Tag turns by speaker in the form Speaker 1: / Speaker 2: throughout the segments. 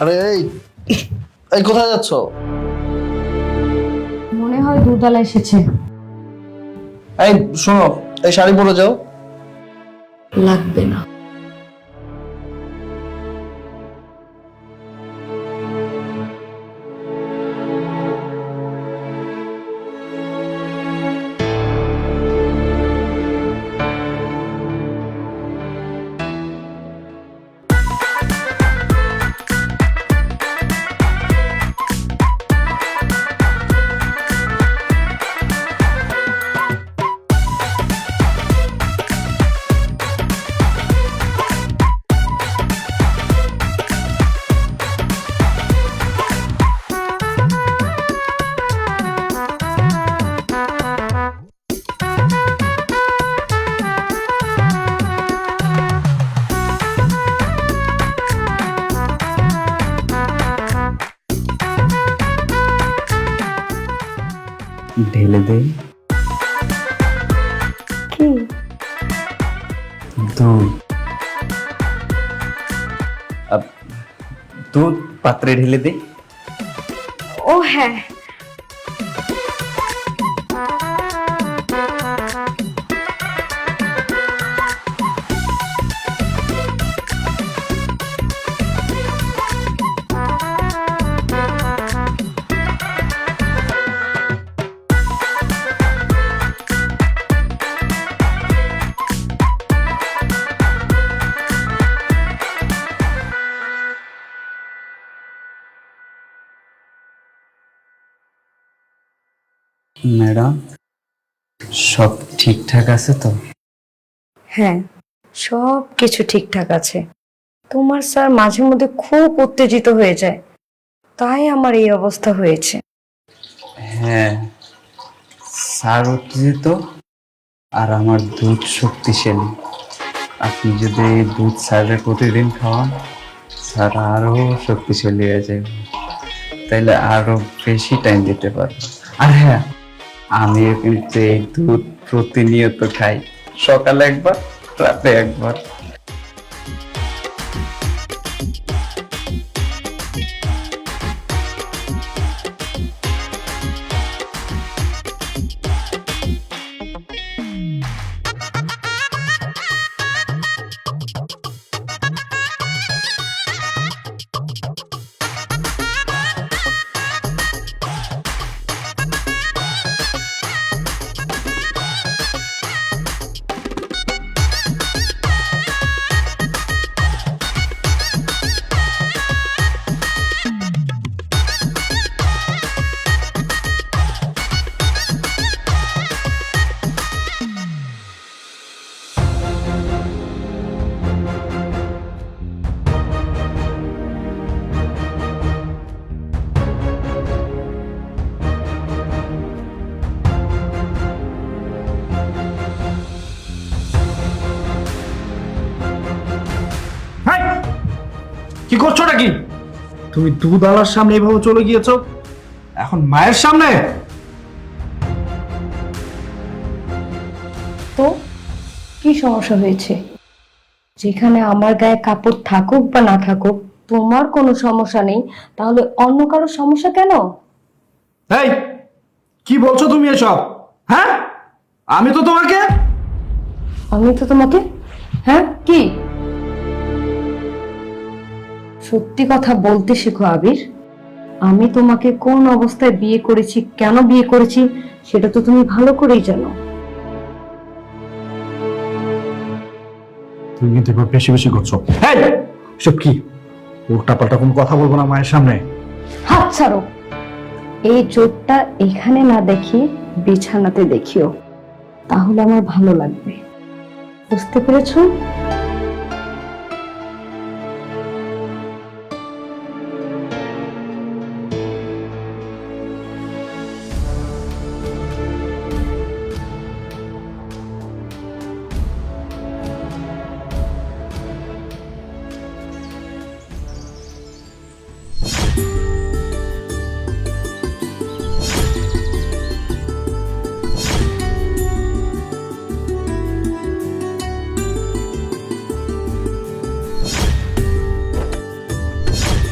Speaker 1: আরে এই এই কোথায় যাচ্ছ?
Speaker 2: মনে হয় দুধওয়ালা এসেছে।
Speaker 1: এই শোনো, এই শাড়ি পরে যাও।
Speaker 2: লাগবে না।
Speaker 3: ঢেলে দেই
Speaker 2: কি?
Speaker 3: দুধ। দুধ পাত্রে ঢেলে দেই।
Speaker 2: ও হ্যাঁ,
Speaker 3: ম্যাডাম, সব ঠিকঠাক আছে তো?
Speaker 2: হ্যাঁ সব কিছু ঠিকঠাক আছে। তোমার স্যার মাঝে মধ্যে খুব উত্তেজিত হয়ে যায়, তাই আমার এই অবস্থা হয়েছে।
Speaker 3: হ্যাঁ, স্যার উত্তেজিত আর আমার দুধ শক্তিশালী। আপনি যদি এই দুধ স্যারের প্রতিদিন খাওয়ান, স্যার আরো শক্তিশালী হয়ে যাবে, তাইলে আরো বেশি টাইম দিতে পারবো। আর হ্যাঁ, আমিও কিন্তু এই দুধ প্রতিনিয়ত খাই, সকালে একবার, রাতে একবার।
Speaker 4: কি করছো নাকি? তুমি দুধ আলার সামনে এইভাবে চলে গিয়েছো, এখন মায়ের সামনে?
Speaker 2: তো কি সমস্যা হয়েছে? যেখানে আমার গায়ে কাপড় থাকুক বা না থাকুক তোমার কোনো সমস্যা নেই, তাহলে অন্য কারো সমস্যা কেন?
Speaker 4: এই কি বলছো তুমি এসব? হ্যাঁ, আমি তো তোমাকে
Speaker 2: হ্যাঁ কি? সত্যি কথা বলতে শেখো আবির। আমি তোমাকে কোন অবস্থায় বিয়ে করেছি, কেন বিয়ে করেছি, সেটা তো তুমি ভালো করেই জানো।
Speaker 4: তুমি কিন্তু এবার বেশি বেশি করছো। এই সব কি উল্টাপাল্টা কোনো কথা বলবো না মায়ের সামনে।
Speaker 2: হাত ছাড়ো। এই চোটটা এখানে না দেখি বিছানাতে দেখিও, তাহলে আমার ভালো লাগবে। বুঝতে পেরেছো?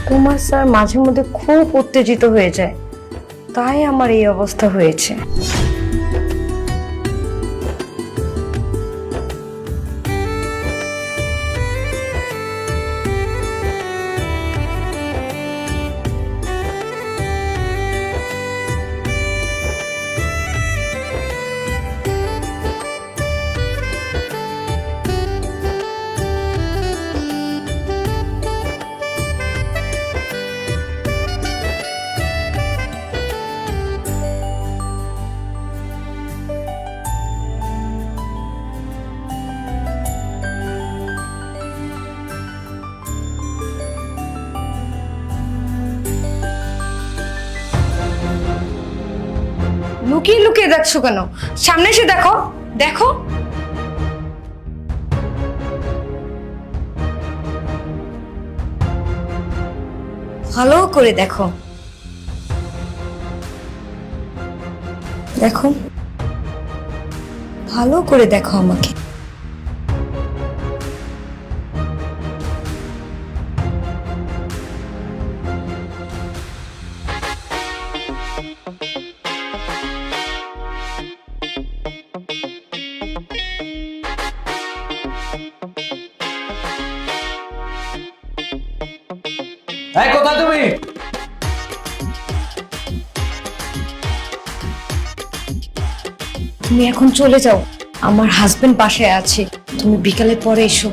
Speaker 2: তোমার স্যার মাঝে মধ্যে খুব উত্তেজিত হয়ে যায়, তাই আমার এই অবস্থা হয়েছে। লুকিয়ে লুকিয়ে দেখছো কেন? সামনে এসে দেখো, দেখো। ভালো করে দেখো, দেখো, ভালো করে দেখো আমাকে।
Speaker 1: এই কোথায় তুমি?
Speaker 2: তুমি এখন চলে যাও, আমার হাজবেন্ড বাসায় আছে, তুমি বিকালে পরে এসো।